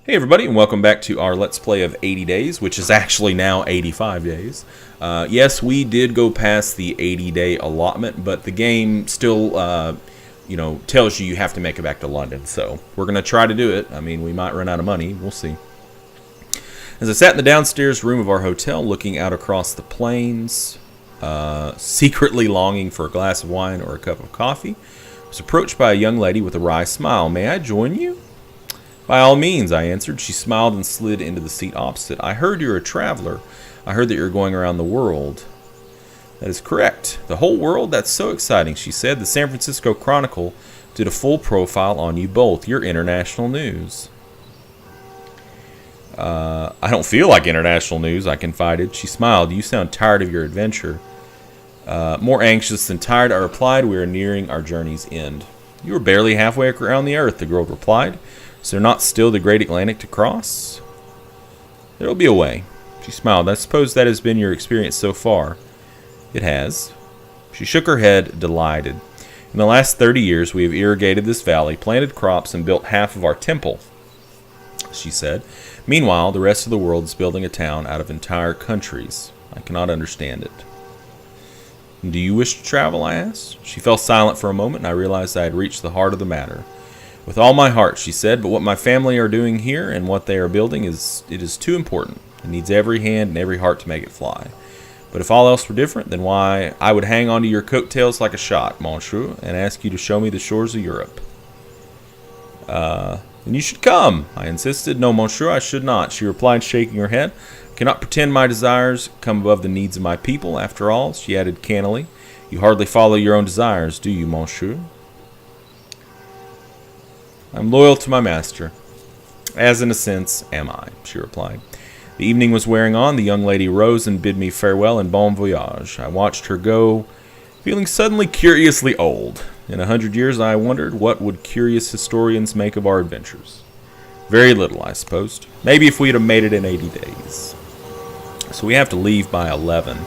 Hey everybody, and welcome back to our Let's Play of 80 Days, which is actually now 85 days. Yes, we did go past the 80-day allotment, but the game still, tells you have to make it back to London. So we're going to try to do it. I mean, we might run out of money. We'll see. As I sat in the downstairs room of our hotel, looking out across the plains, secretly longing for a glass of wine or a cup of coffee, I was approached by a young lady with a wry smile. "May I join you?" "By all means," I answered. She smiled and slid into the seat opposite. "I heard you're a traveler. I heard that you're going around the world." "That is correct." "The whole world? That's so exciting," she said. "The San Francisco Chronicle did a full profile on you both. You're international news." I don't feel like international news," I confided. She smiled. "You sound tired of your adventure." More anxious than tired, I replied. "We are nearing our journey's end." "You are barely halfway around the earth," the girl replied. "Is there not still the great Atlantic to cross?" "There will be a way." She smiled. "I suppose that has been your experience so far." "It has." She shook her head, delighted. "In the last 30 years, we have irrigated this valley, planted crops, and built half of our temple," she said. "Meanwhile, the rest of the world is building a town out of entire countries. I cannot understand it." "Do you wish to travel?" I asked. She fell silent for a moment, and I realized I had reached the heart of the matter. "With all my heart," she said, "but what my family are doing here and what they are building is too important. It needs every hand and every heart to make it fly. But if all else were different, then why, I would hang onto your coattails like a shot, monsieur, and ask you to show me the shores of Europe." "Then you should come," I insisted. "No, monsieur, I should not," she replied, shaking her head. "I cannot pretend my desires come above the needs of my people. After all," she added cannily, "you hardly follow your own desires, do you, monsieur?" "I'm loyal to my master, as in a sense am I," she replied. The evening was wearing on. The young lady rose and bid me farewell and bon voyage. I watched her go, feeling suddenly curiously old. In 100 years, I wondered, what would curious historians make of our adventures? Very little, I supposed. Maybe if we'd have made it in 80 days. So we have to leave by 11.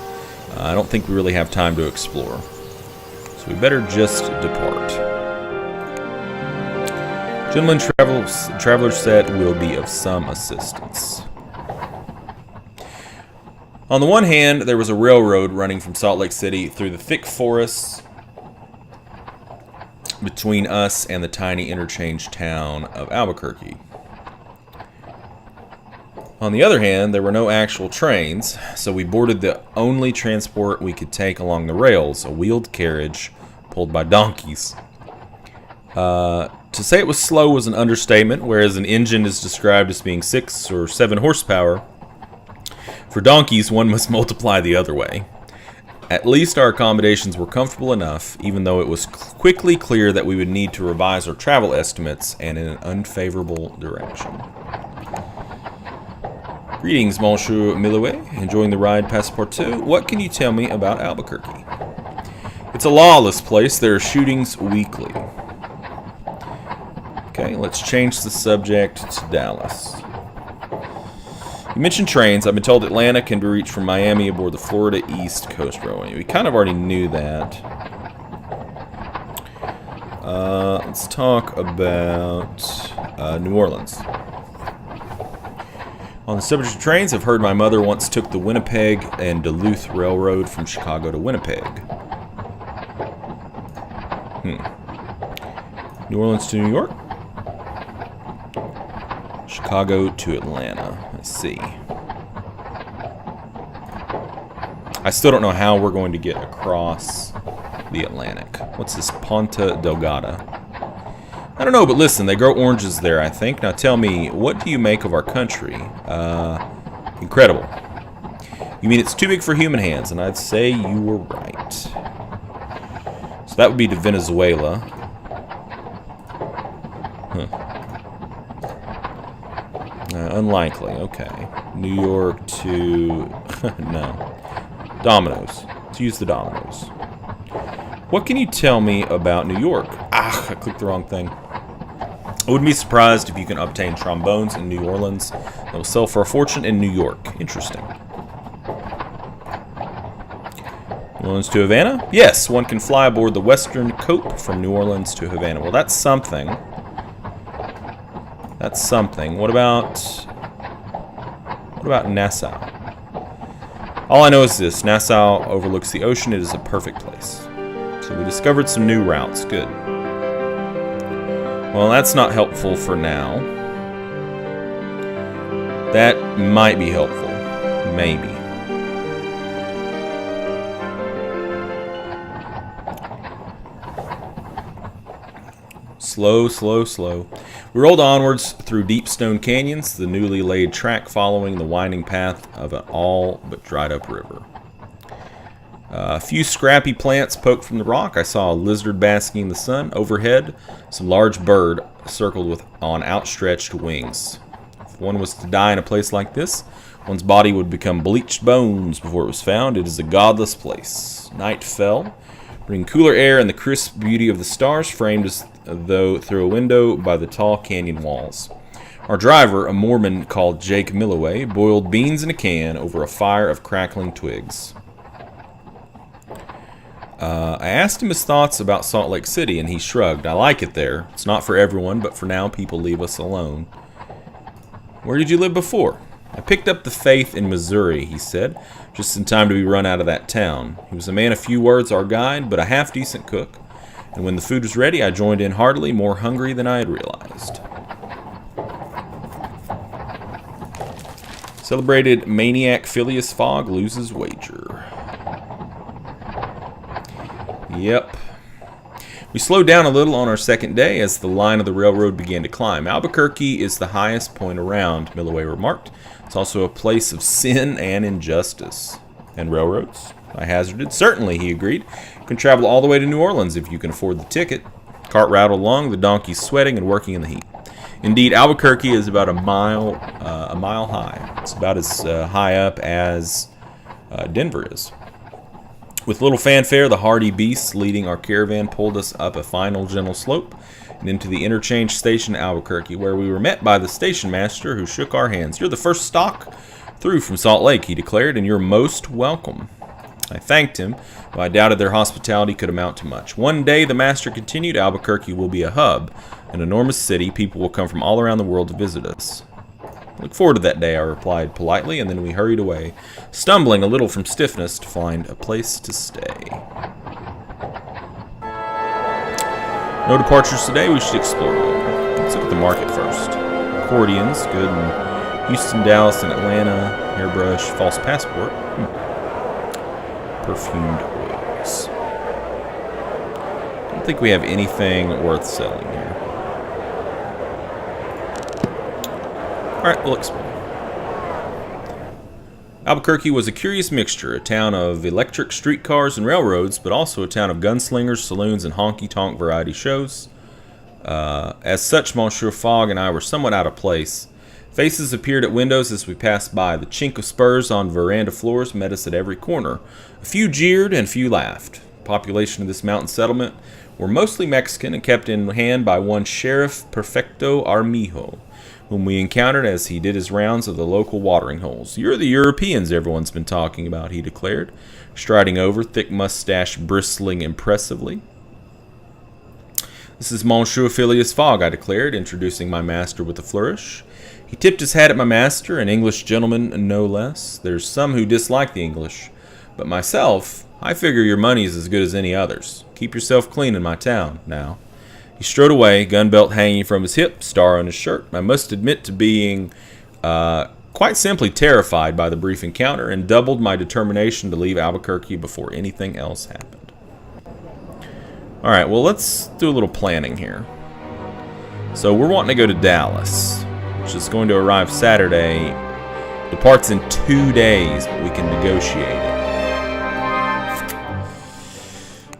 I don't think we really have time to explore. So we better just depart. "Gentlemen, traveler said will be of some assistance." On the one hand, there was a railroad running from Salt Lake City through the thick forests between us and the tiny interchange town of Albuquerque. On the other hand, there were no actual trains, so we boarded the only transport we could take along the rails, a wheeled carriage pulled by donkeys. To say it was slow was an understatement, whereas an engine is described as being 6 or 7 horsepower. For donkeys, one must multiply the other way. At least our accommodations were comfortable enough, even though it was quickly clear that we would need to revise our travel estimates and in an unfavorable direction. "Greetings, Monsieur Millouet. Enjoying the ride Passepartout? What can you tell me about Albuquerque?" "It's a lawless place. There are shootings weekly." Okay, let's change the subject to Dallas. "You mentioned trains. I've been told Atlanta can be reached from Miami aboard the Florida East Coast Railway." We kind of already knew that. Let's talk about New Orleans. On the subject of trains, I've heard my mother once took the Winnipeg and Duluth Railroad from Chicago to Winnipeg. New Orleans to New York? Chicago to Atlanta. Let's see. I still don't know how we're going to get across the Atlantic. What's this? Ponta Delgada. I don't know, but listen, they grow oranges there, I think. Now tell me, what do you make of our country? Incredible. You mean it's too big for human hands? And I'd say you were right. So that would be to Venezuela. Unlikely. Okay. New York to... no. Dominoes. Let's use the dominoes. What can you tell me about New York? Ah, I clicked the wrong thing. I wouldn't be surprised if you can obtain trombones in New Orleans that will sell for a fortune in New York. Interesting. New Orleans to Havana? Yes, one can fly aboard the Western Cope from New Orleans to Havana. Well, that's something. That's something. What about Nassau? All I know is this. Nassau overlooks the ocean. It is a perfect place. So we discovered some new routes. Good. Well, that's not helpful for now. That might be helpful. Maybe. Slow, slow, slow. We rolled onwards through deep stone canyons, the newly laid track following the winding path of an all but dried up river. A few scrappy plants poked from the rock. I saw a lizard basking in the sun. Overhead, some large bird circled on outstretched wings. If one was to die in a place like this, one's body would become bleached bones before it was found. It is a godless place. Night fell, bringing cooler air and the crisp beauty of the stars, framed as though through a window by the tall canyon walls. Our driver, a Mormon called Jake Milloway, boiled beans in a can over a fire of crackling twigs. I asked him his thoughts about Salt Lake City, and he shrugged. I like it there. It's not for everyone, but for now, people leave us alone. Where did you live before? I picked up the faith in Missouri, he said, just in time to be run out of that town. He was a man of few words, our guide, but a half-decent cook. And when the food was ready, I joined in heartily, more hungry than I had realized. Celebrated maniac Phileas Fogg loses wager. Yep. We slowed down a little on our second day as the line of the railroad began to climb. Albuquerque is the highest point around, Milloway remarked. It's also a place of sin and injustice. And railroads? I hazarded. Certainly, he agreed. You can travel all the way to New Orleans if you can afford the ticket. Cart rattled along, the donkeys sweating and working in the heat. Indeed, Albuquerque is about a mile high. It's about as high up as Denver is. With little fanfare, the hardy beasts leading our caravan pulled us up a final gentle slope and into the interchange station in Albuquerque, where we were met by the station master, who shook our hands. You're the first stock through from Salt Lake, he declared, and you're most welcome. I thanked him, though I doubted their hospitality could amount to much. One day, the master continued, Albuquerque will be a hub, an enormous city. People will come from all around the world to visit us. Look forward to that day, I replied politely, and then we hurried away, stumbling a little from stiffness to find a place to stay. No departures today, we should explore a little. Let's look at the market first. Accordions, good in Houston, Dallas, and Atlanta. Hairbrush, false passport. Perfumed oils. I don't think we have anything worth selling here. Alright, we'll explore. Albuquerque was a curious mixture, a town of electric streetcars and railroads, but also a town of gunslingers, saloons, and honky-tonk variety shows. As such, Monsieur Fogg and I were somewhat out of place. Faces appeared at windows as we passed by. The chink of spurs on veranda floors met us at every corner. A few jeered and a few laughed. The population of this mountain settlement were mostly Mexican and kept in hand by one Sheriff Perfecto Armijo, whom we encountered as he did his rounds of the local watering holes. You're the Europeans everyone's been talking about, he declared, striding over, thick mustache bristling impressively. This is Monsieur Phileas Fogg, I declared, introducing my master with a flourish. He tipped his hat at my master, an English gentleman no less. There's some who dislike the English, but myself, I figure your money's as good as any others. Keep yourself clean in my town, now. He strode away, gun belt hanging from his hip, star on his shirt. I must admit to being quite simply terrified by the brief encounter and doubled my determination to leave Albuquerque before anything else happened. Alright, well, let's do a little planning here. So we're wanting to go to Dallas, which is going to arrive Saturday. Departs in 2 days, but we can negotiate it.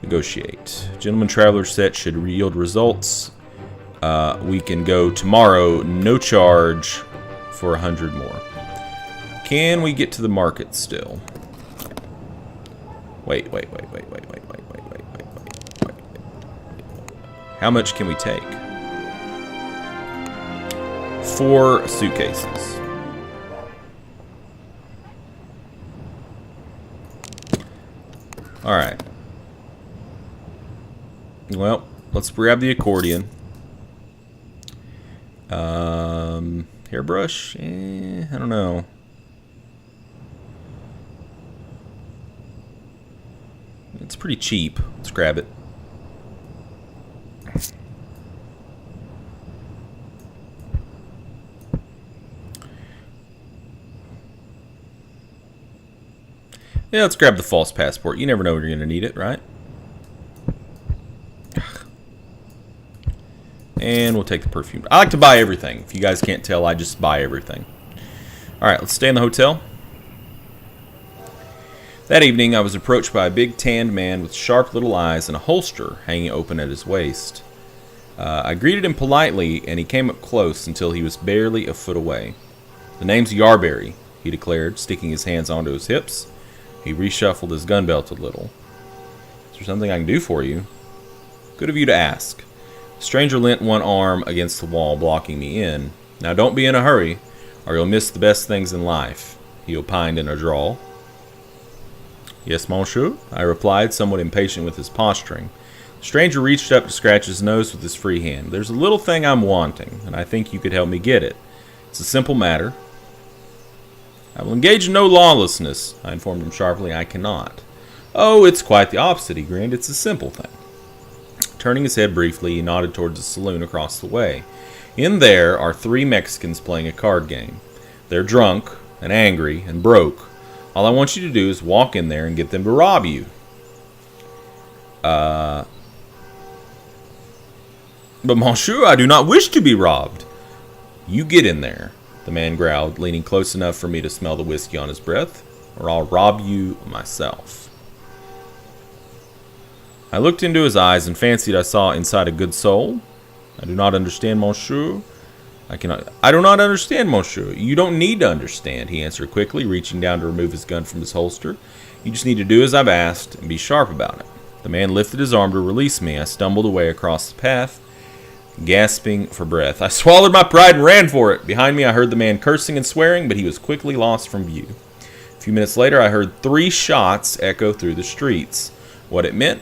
Negotiate. Gentleman Traveler set should yield results. We can go tomorrow, no charge, for 100 more. Can we get to the market still? Wait. How much can we take? 4 suitcases. Alright. Well, let's grab the accordion. Hairbrush? I don't know. It's pretty cheap. Let's grab it. Yeah, let's grab the false passport. You never know when you're going to need it, right? And we'll take the perfume. I like to buy everything. If you guys can't tell, I just buy everything. Alright, let's stay in the hotel. That evening, I was approached by a big tanned man with sharp little eyes and a holster hanging open at his waist. I greeted him politely, and he came up close until he was barely a foot away. "The name's Yarberry," he declared, sticking his hands onto his hips. He reshuffled his gun belt a little. "Is there something I can do for you?" "Good of you to ask." The stranger leant one arm against the wall, blocking me in. "Now don't be in a hurry, or you'll miss the best things in life," he opined in a drawl. "Yes, monsieur," I replied, somewhat impatient with his posturing. The stranger reached up to scratch his nose with his free hand. "There's a little thing I'm wanting, and I think you could help me get it. It's a simple matter." "I will engage in no lawlessness," I informed him sharply. "I cannot." "Oh, it's quite the opposite," he grinned. "It's a simple thing." Turning his head briefly, he nodded towards the saloon across the way. "In there are 3 Mexicans playing a card game. They're drunk and angry and broke. All I want you to do is walk in there and get them to rob you." "But monsieur, I do not wish to be robbed." "You get in there," the man growled, leaning close enough for me to smell the whiskey on his breath, "or I'll rob you myself." I looked into his eyes and fancied I saw inside a good soul. "I do not understand, monsieur." I do not understand, monsieur." "You don't need to understand," he answered quickly, reaching down to remove his gun from his holster. "You just need to do as I've asked and be sharp about it." The man lifted his arm to release me. I stumbled away across the path, gasping for breath. I swallowed my pride and ran for it. Behind me, I heard the man cursing and swearing, but he was quickly lost from view. A few minutes later, I heard 3 shots echo through the streets. What it meant,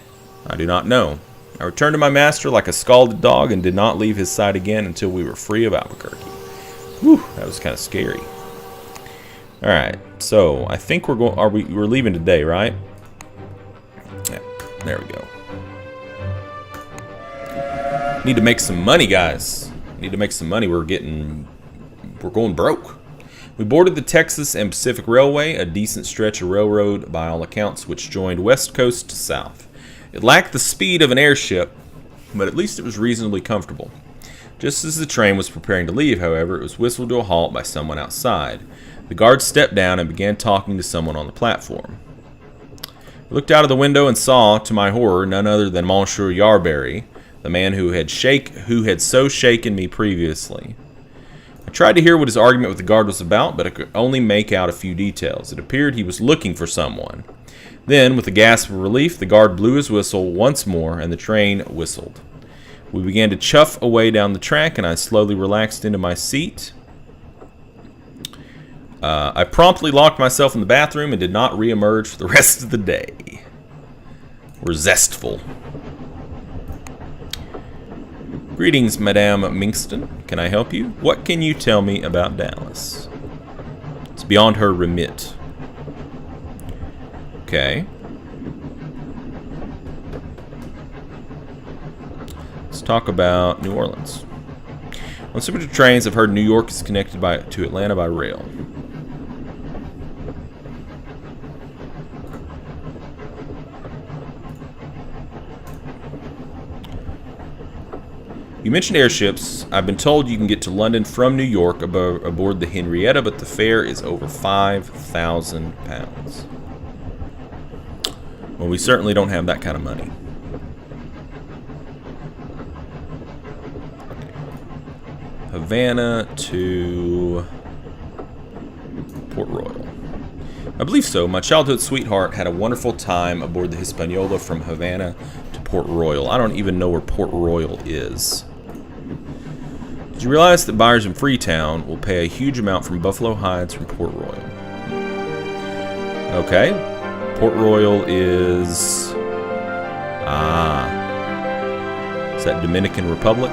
I do not know. I returned to my master like a scalded dog and did not leave his side again until we were free of Albuquerque. Whew, that was kind of scary. All right, so I think we're leaving today, right? Yeah, there we go. Need to make some money, guys. Need to make some money. We're going broke. We boarded the Texas and Pacific Railway, a decent stretch of railroad by all accounts, which joined west coast to south. It lacked the speed of an airship, but at least it was reasonably comfortable. Just as the train was preparing to leave, however, it was whistled to a halt by someone outside. The guard stepped down and began talking to someone on the platform. I looked out of the window and saw, to my horror, none other than Monsieur Yarberry, the man who had so shaken me previously. I tried to hear what his argument with the guard was about, but I could only make out a few details. It appeared he was looking for someone. Then, with a gasp of relief, the guard blew his whistle once more, and the train whistled. We began to chuff away down the track, and I slowly relaxed into my seat. I promptly locked myself in the bathroom and did not reemerge for the rest of the day. We're zestful. "Greetings, Madame Minkston. Can I help you? What can you tell me about Dallas?" It's beyond her remit. Okay. Let's talk about New Orleans. On similar trains, I've heard New York is connected to Atlanta by rail. You mentioned airships. I've been told you can get to London from New York aboard the Henrietta, but the fare is over £5,000. Well, we certainly don't have that kind of money. Havana to Port Royal. I believe so. My childhood sweetheart had a wonderful time aboard the Hispaniola from Havana to Port Royal. I don't even know where Port Royal is. Did you realize that buyers in Freetown will pay a huge amount from buffalo hides from Port Royal? Okay. Port Royal is... is that Dominican Republic?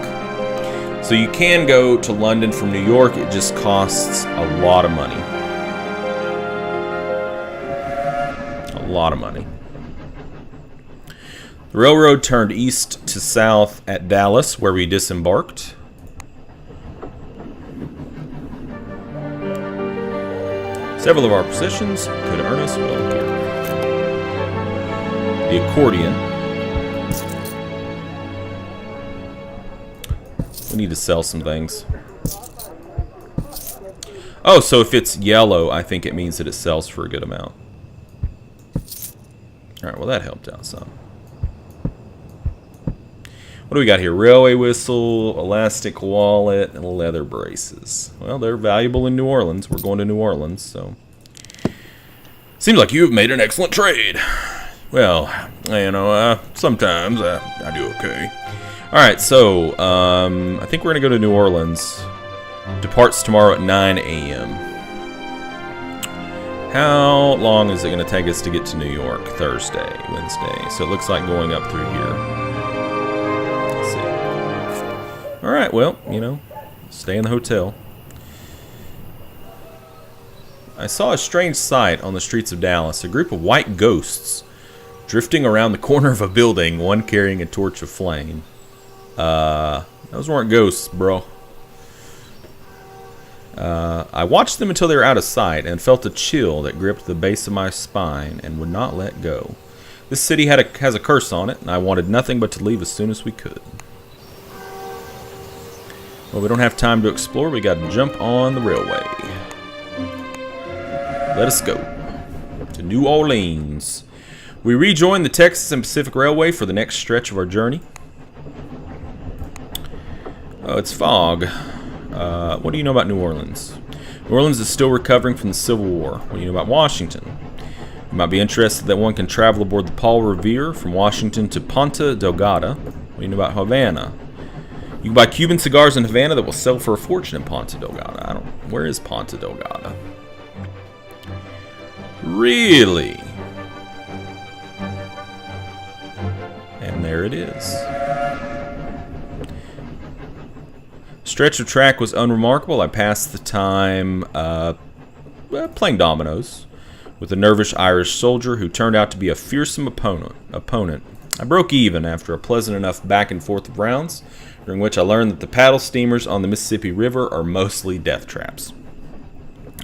So you can go to London from New York. It just costs a lot of money. A lot of money. The railroad turned east to south at Dallas, where we disembarked. Several of our positions could earn us well here. The accordion. We need to sell some things. Oh, so if it's yellow, I think it means that it sells for a good amount. Alright, well that helped out some. What do we got here? Railway whistle, elastic wallet, and leather braces. Well, they're valuable in New Orleans. We're going to New Orleans, so... Seems like you've made an excellent trade. Well, you know, sometimes I do okay. Alright, so, I think we're going to go to New Orleans. Departs tomorrow at 9 a.m. How long is it going to take us to get to New York? Thursday, Wednesday. So it looks like going up through here. Alright, well, you know, stay in the hotel. I saw a strange sight on the streets of Dallas. A group of white ghosts drifting around the corner of a building, one carrying a torch of flame. Those weren't ghosts, bro. I watched them until they were out of sight and felt a chill that gripped the base of my spine and would not let go. This city has a curse on it, and I wanted nothing but to leave as soon as we could. Well, we don't have time to explore. We got to jump on the railway. Let us go to New Orleans. We rejoin the Texas and Pacific Railway for the next stretch of our journey. Oh, it's fog. What do you know about New Orleans? New Orleans is still recovering from the Civil War. What do you know about Washington? You might be interested that one can travel aboard the Paul Revere from Washington to Ponta Delgada. What do you know about Havana? You can buy Cuban cigars in Havana that will sell for a fortune in Ponta Delgada. Where is Ponta Delgada? Really? And there it is. Stretch of track was unremarkable. I passed the time playing dominoes with a nervous Irish soldier who turned out to be a fearsome opponent. I broke even after a pleasant enough back and forth of rounds, during which I learned that the paddle steamers on the Mississippi River are mostly death traps.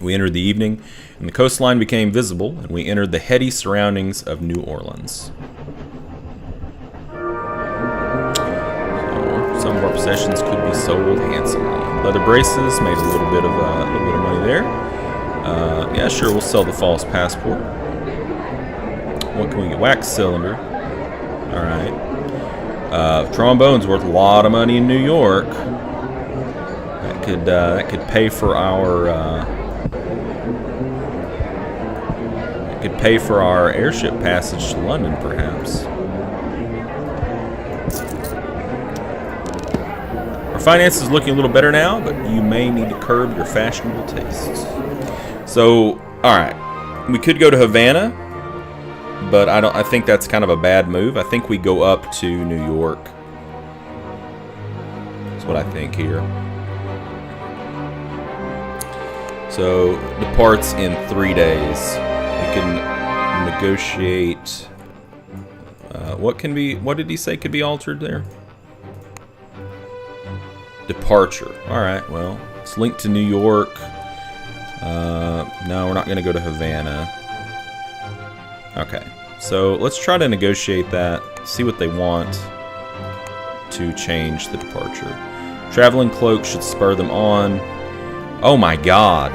We entered the evening, and the coastline became visible, and we entered the heady surroundings of New Orleans. So, some of our possessions could be sold handsomely. Leather braces made a little bit of money there. Yeah, sure, we'll sell the false passport. What can we get? Wax cylinder. All right. Trombone's worth a lot of money in New York. That could pay for our airship passage to London, perhaps. Our finances are looking a little better now, but you may need to curb your fashionable tastes. So, all right, we could go to Havana. But I think that's kind of a bad move. I think we go up to New York. That's what I think here. So, departs in 3 days. We can negotiate. What did he say could be altered there? Departure. Alright, well, it's linked to New York. No, we're not going to go to Havana. Okay, so let's try to negotiate that, see what they want to change the departure. Traveling cloak should spur them on. Oh my god.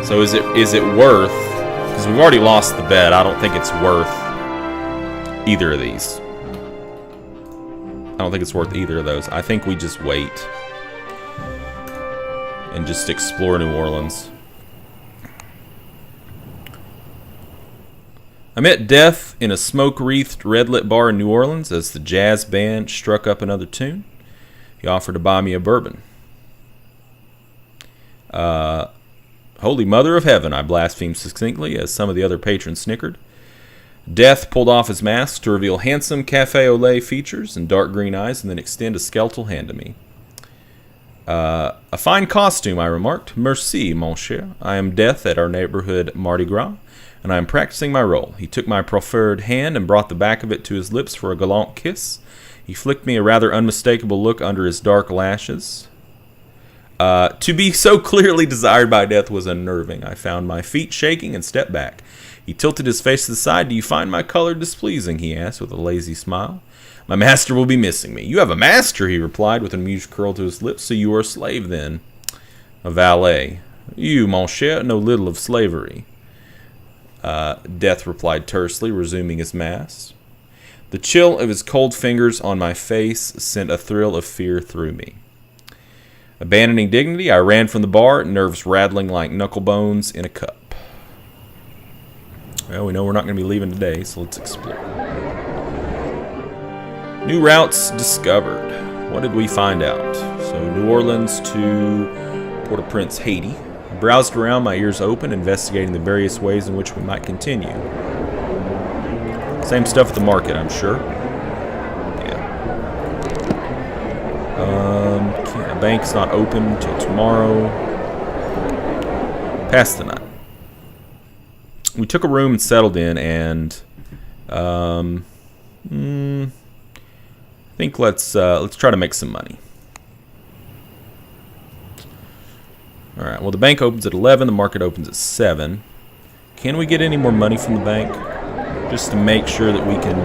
So is it worth, because we've already lost the bet, I don't think it's worth either of these. I don't think it's worth either of those. I think we just wait and just explore New Orleans. I met Death in a smoke-wreathed, red-lit bar in New Orleans as the jazz band struck up another tune. He offered to buy me a bourbon. Holy Mother of Heaven, I blasphemed succinctly as some of the other patrons snickered. Death pulled off his mask to reveal handsome cafe au lait features and dark green eyes, and then extend a skeletal hand to me. A fine costume, I remarked. Merci, mon cher. I am Death at our neighborhood Mardi Gras, and I am practicing my role. He took my proffered hand and brought the back of it to his lips for a gallant kiss. He flicked me a rather unmistakable look under his dark lashes. To be so clearly desired by Death was unnerving. I found my feet shaking and stepped back. He tilted his face to the side. Do you find my color displeasing? He asked with a lazy smile. My master will be missing me. You have a master, he replied with an amused curl to his lips. So you are a slave then? A valet. You, mon cher, know little of slavery. Death replied tersely, resuming his mask. The chill of his cold fingers on my face sent a thrill of fear through me. Abandoning dignity, I ran from the bar, nerves rattling like knuckle bones in a cup. Well, we know we're not going to be leaving today, so let's explore. New routes discovered. What did we find out? So, New Orleans to Port-au-Prince, Haiti. I browsed around, my ears open, investigating the various ways in which we might continue. Same stuff at the market, I'm sure. Yeah. The bank's not open till tomorrow. Past the night. We took a room and settled in, and I think let's try to make some money. All right. Well, the bank opens at 11. The market opens at 7. Can we get any more money from the bank, just to make sure that we can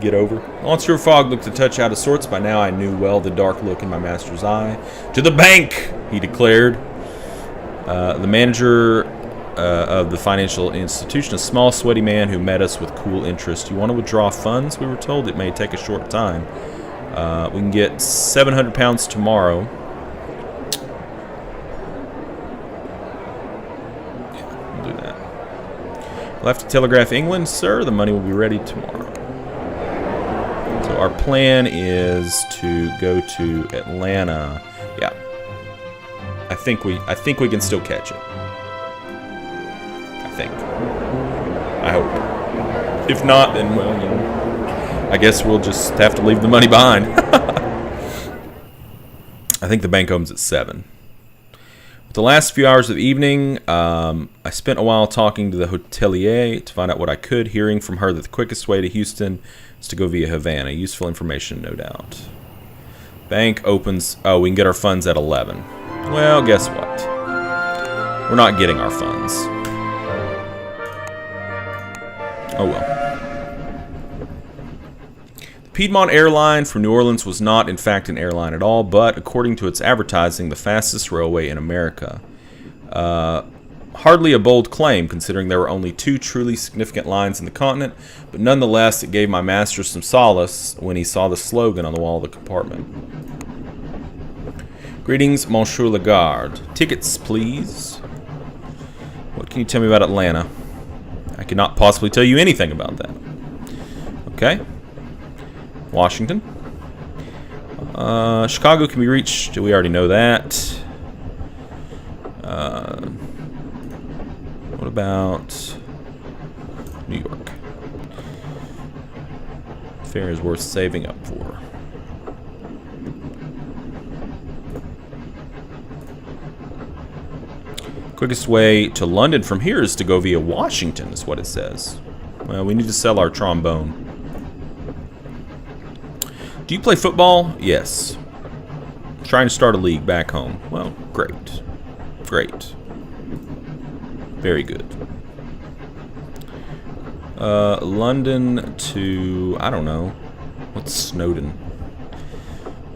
get over? Monsieur Fogg looked a touch out of sorts. By now, I knew well the dark look in my master's eye. To the bank, he declared. The manager of the financial institution, a small, sweaty man who met us with cool interest. You want to withdraw funds? We were told it may take a short time. We can get £700 tomorrow. Yeah, we'll do that. We'll have to telegraph England, sir. The money will be ready tomorrow. So our plan is to go to Atlanta. Yeah, I think we can still catch it. I hope. If not, then, well, you know, I guess we'll just have to leave the money behind. I think the bank opens at 7. With the last few hours of the evening, I spent a while talking to the hotelier to find out what I could, hearing from her that the quickest way to Houston is to go via Havana. Useful information, no doubt. Bank opens... Oh, we can get our funds at 11. Well, guess what? We're not getting our funds. Oh well. The Piedmont airline from New Orleans was not, in fact, an airline at all, but, according to its advertising, the fastest railway in America. Hardly a bold claim, considering there were only 2 truly significant lines in the continent, but nonetheless, it gave my master some solace when he saw the slogan on the wall of the compartment. Greetings, Monsieur Lagarde. Tickets, please. What can you tell me about Atlanta? I cannot possibly tell you anything about that. Okay. Washington. Chicago can be reached. We already know that. What about New York? Fare is worth saving up for. Quickest way to London from here is to go via Washington, is what it says. Well, we need to sell our trombone. Do you play football? Yes. I'm trying to start a league back home. Well, great. Great. Very good. London to... I don't know. What's Snowdon?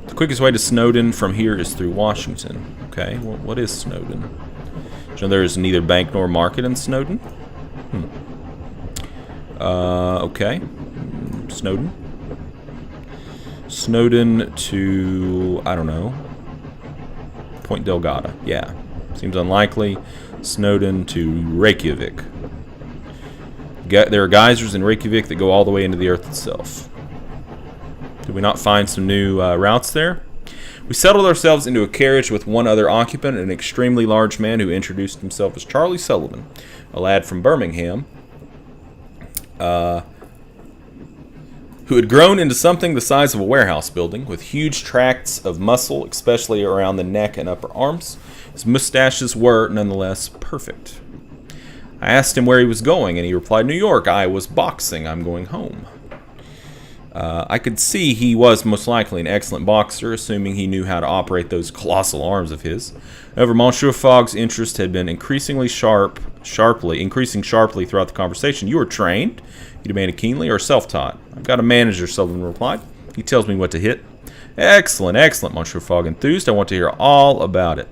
The quickest way to Snowdon from here is through Washington. Okay, well, what is Snowdon? So there is neither bank nor market in Snowdon. Okay. Snowdon. Snowdon to, I don't know, Point Delgada. Yeah. Seems unlikely. Snowdon to Reykjavik. There are geysers in Reykjavik that go all the way into the earth itself. Did we not find some new routes there? We settled ourselves into a carriage with one other occupant, an extremely large man who introduced himself as Charlie Sullivan, a lad from Birmingham. who had grown into something the size of a warehouse building, with huge tracts of muscle, especially around the neck and upper arms. His mustaches were, nonetheless, perfect. I asked him where he was going, and he replied, New York. I was boxing. I'm going home. I could see he was most likely an excellent boxer, assuming he knew how to operate those colossal arms of his. However, Monsieur Fogg's interest had been increasing sharply throughout the conversation. You were trained? He demanded keenly, or self-taught? I've got a manager, Sullivan replied. He tells me what to hit. Excellent, excellent, Monsieur Fogg enthused. I want to hear all about it.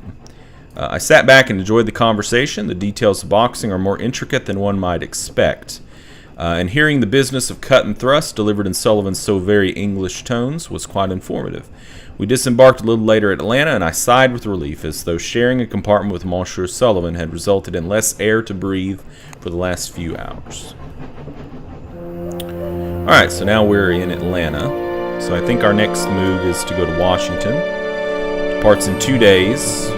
I sat back and enjoyed the conversation. The details of boxing are more intricate than one might expect. And hearing the business of cut and thrust delivered in Sullivan's so very English tones was quite informative. We disembarked a little later at Atlanta, and I sighed with relief, as though sharing a compartment with Monsieur Sullivan had resulted in less air to breathe for the last few hours. Alright, so now we're in Atlanta. So I think our next move is to go to Washington. Departs in 2 days.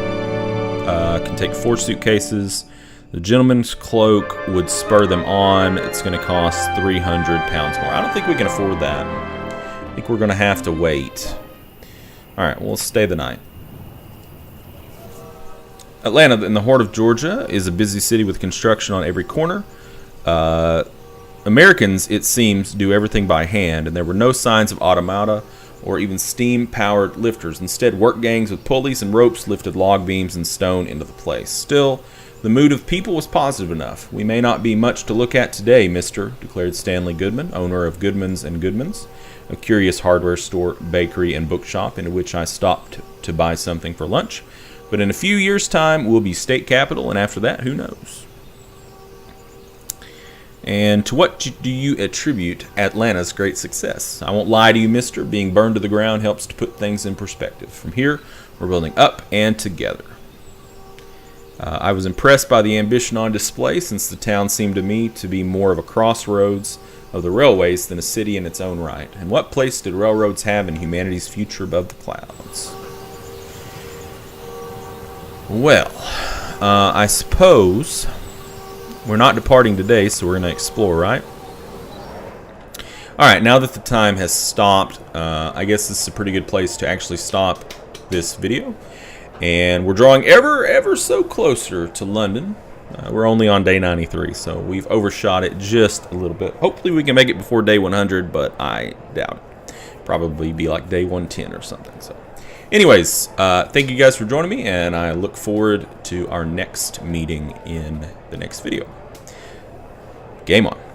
Can take 4 suitcases. The gentleman's cloak would spur them on. It's going to cost 300 pounds more. I don't think we can afford that. I think we're going to have to wait. Alright, we'll stay the night. Atlanta, in the heart of Georgia, is a busy city with construction on every corner. Americans, it seems, do everything by hand, and there were no signs of automata or even steam-powered lifters. Instead, work gangs with pulleys and ropes lifted log beams and stone into the place. Still, the mood of people was positive enough. We may not be much to look at today, mister, declared Stanley Goodman, owner of Goodman's and Goodman's, a curious hardware store, bakery, and bookshop into which I stopped to buy something for lunch. But in a few years' time, we'll be state capital, and after that, who knows? And to what do you attribute Atlanta's great success? I won't lie to you, mister. Being burned to the ground helps to put things in perspective. From here, we're building up and together. I was impressed by the ambition on display, since the town seemed to me to be more of a crossroads of the railways than a city in its own right. And what place did railroads have in humanity's future above the clouds? Well, I suppose we're not departing today, so we're going to explore, right? Alright, now that the time has stopped, I guess this is a pretty good place to actually stop this video. And we're drawing ever so closer to London. We're only on day 93, so we've overshot it just a little bit. Hopefully we can make it before day 100, but I doubt it. Probably be like day 110 or something. So, anyways, thank you guys for joining me, and I look forward to our next meeting in the next video. Game on.